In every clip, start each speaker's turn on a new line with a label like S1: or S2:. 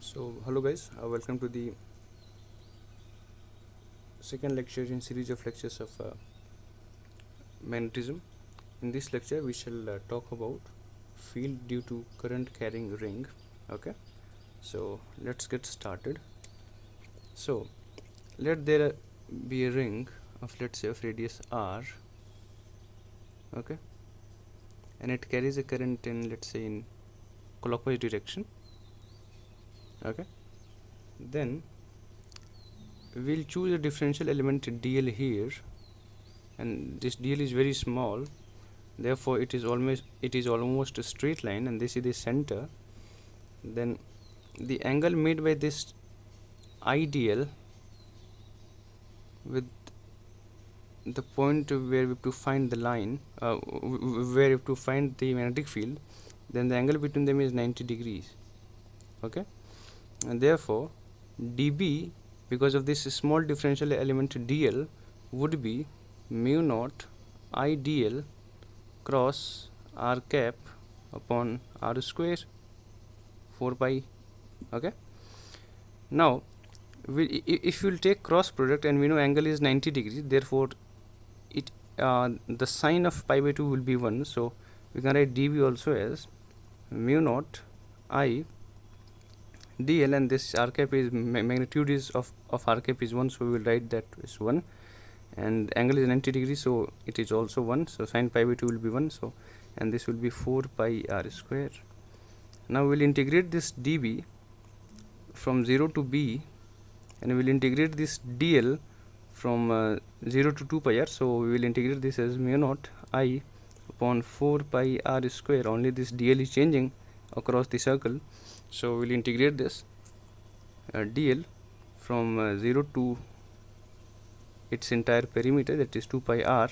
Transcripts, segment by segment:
S1: So, hello guys, welcome to the second lecture in series of lectures of magnetism. In this lecture, we shall talk about field due to current carrying ring. Okay, so let's get started. So, let there be a ring of, let's say, of radius r. Okay, and it carries a current in, let's say, in clockwise direction. Okay, then we'll choose a differential element dl here, and this dl is very small, therefore it is almost a straight line, and this is the center. Then the angle made by this ideal with the point where we have to find the line, where we have to find the magnetic field, then the angle between them is 90 degrees. Okay, and therefore dB, because of this small differential element dl, would be mu naught I dl cross r cap upon r square 4 pi. Okay, now if you will take cross product, and we know angle is 90 degrees, therefore it the sine of pi by 2 will be 1, so we can write dB also as mu naught I dl, and this r cap is magnitude is of r cap is 1, so we will write that is 1, and angle is 90 degrees, so it is also 1, so sine pi by 2 will be 1, so and this will be 4 pi r square. Now we will integrate this dB from 0 to b, and we will integrate this dl from 0 to 2 pi r, so we will integrate this as mu naught I upon 4 pi r square. Only this dl is changing across the circle, so we will integrate this dl from 0 to its entire perimeter, that is 2 pi r,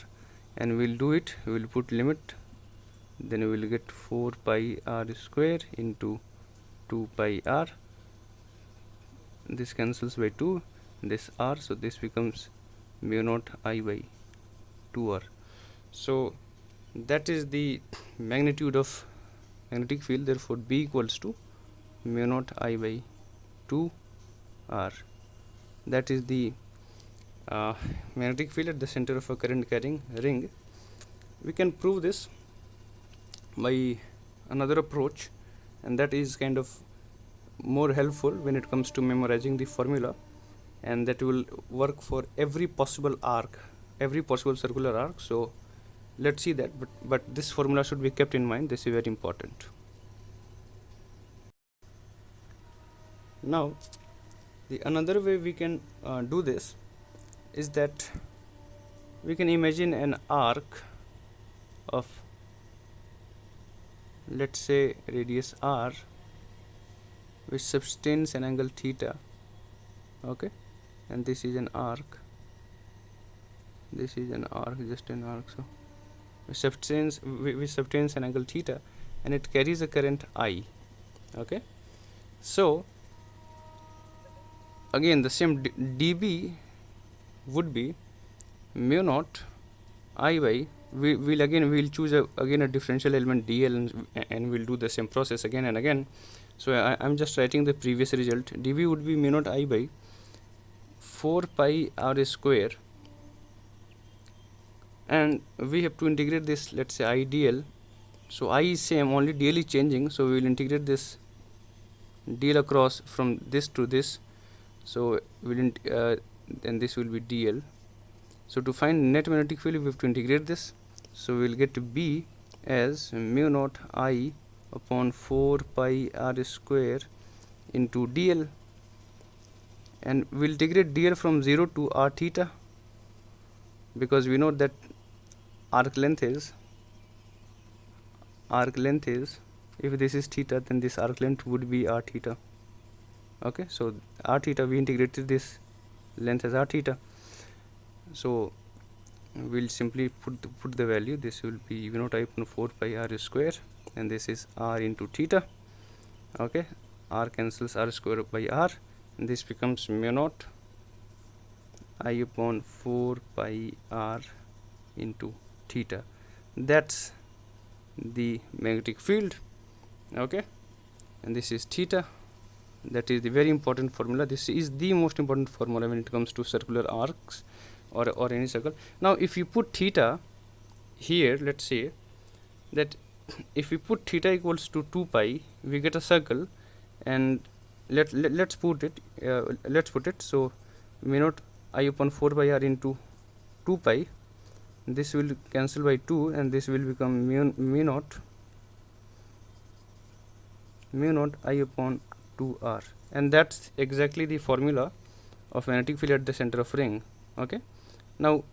S1: and we will do it, we will put limit, then we will get 4 pi r square into 2 pi r, this cancels by 2, this r, so this becomes mu naught I by 2r. So that is the magnitude of magnetic field, therefore B equals to mu naught I by 2r. That is the magnetic field at the center of a current carrying ring. We can prove this by another approach, and that is kind of more helpful when it comes to memorizing the formula, and that will work for every possible arc, every possible circular arc. So let's see that, but this formula should be kept in mind, this is very important. Now the another way we can do this is that we can imagine an arc of, let's say, radius r, which subtends an angle theta. Okay, and this is an arc, this is an arc, just an arc, so which subtends an angle theta, and it carries a current I. Okay, so again the same dB would be mu naught I by, we'll choose again a differential element dl, and we'll do the same process again and again. So I'm just writing the previous result. dB would be mu naught I by 4 pi r square, and we have to integrate this, let's say, I dl. So I is same, only dl is changing, so we will integrate this dl across from this to this, so we'll then this will be dl. So to find net magnetic field, we have to integrate this, so we will get B as mu naught I upon 4 pi r square into dl, and we will integrate dl from 0 to r theta, because we know that arc length is, if this is theta, then this arc length would be r theta. Okay, so r theta, we integrated this length as r theta, so we'll simply put the value. This will be mu naught I upon 4 pi r square, and this is r into theta. Okay, r cancels r square by r, and this becomes mu naught I upon 4 pi r into theta. That's the magnetic field. Okay, and this is theta, That is the very important formula. This is the most important formula when it comes to circular arcs or any circle. Now if you put theta here, let's say that if we put theta equals to 2 pi, we get a circle, and let's put it so mu naught I upon 4 pi r into 2 pi, this will cancel by 2 and this will become mu naught I upon 2r, and that's exactly the formula of magnetic field at the center of ring. Okay, now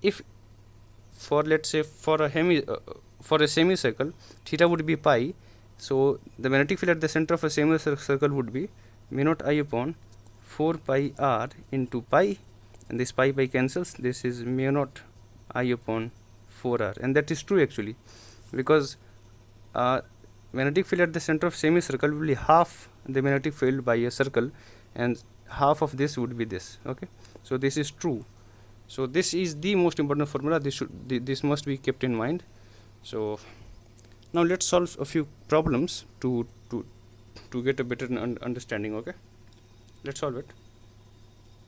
S1: if for, let's say, for a semicircle, theta would be pi, so the magnetic field at the center of a semicircle would be mu naught I upon 4 pi r into pi, and this pi cancels, this is mu naught I upon 4r, and that is true actually, because magnetic field at the center of semicircle will be half the magnetic field by a circle, and half of this would be this. Okay, so this is true. So this is the most important formula. This must be kept in mind. So now let's solve a few problems to get a better understanding. Okay, let's solve it.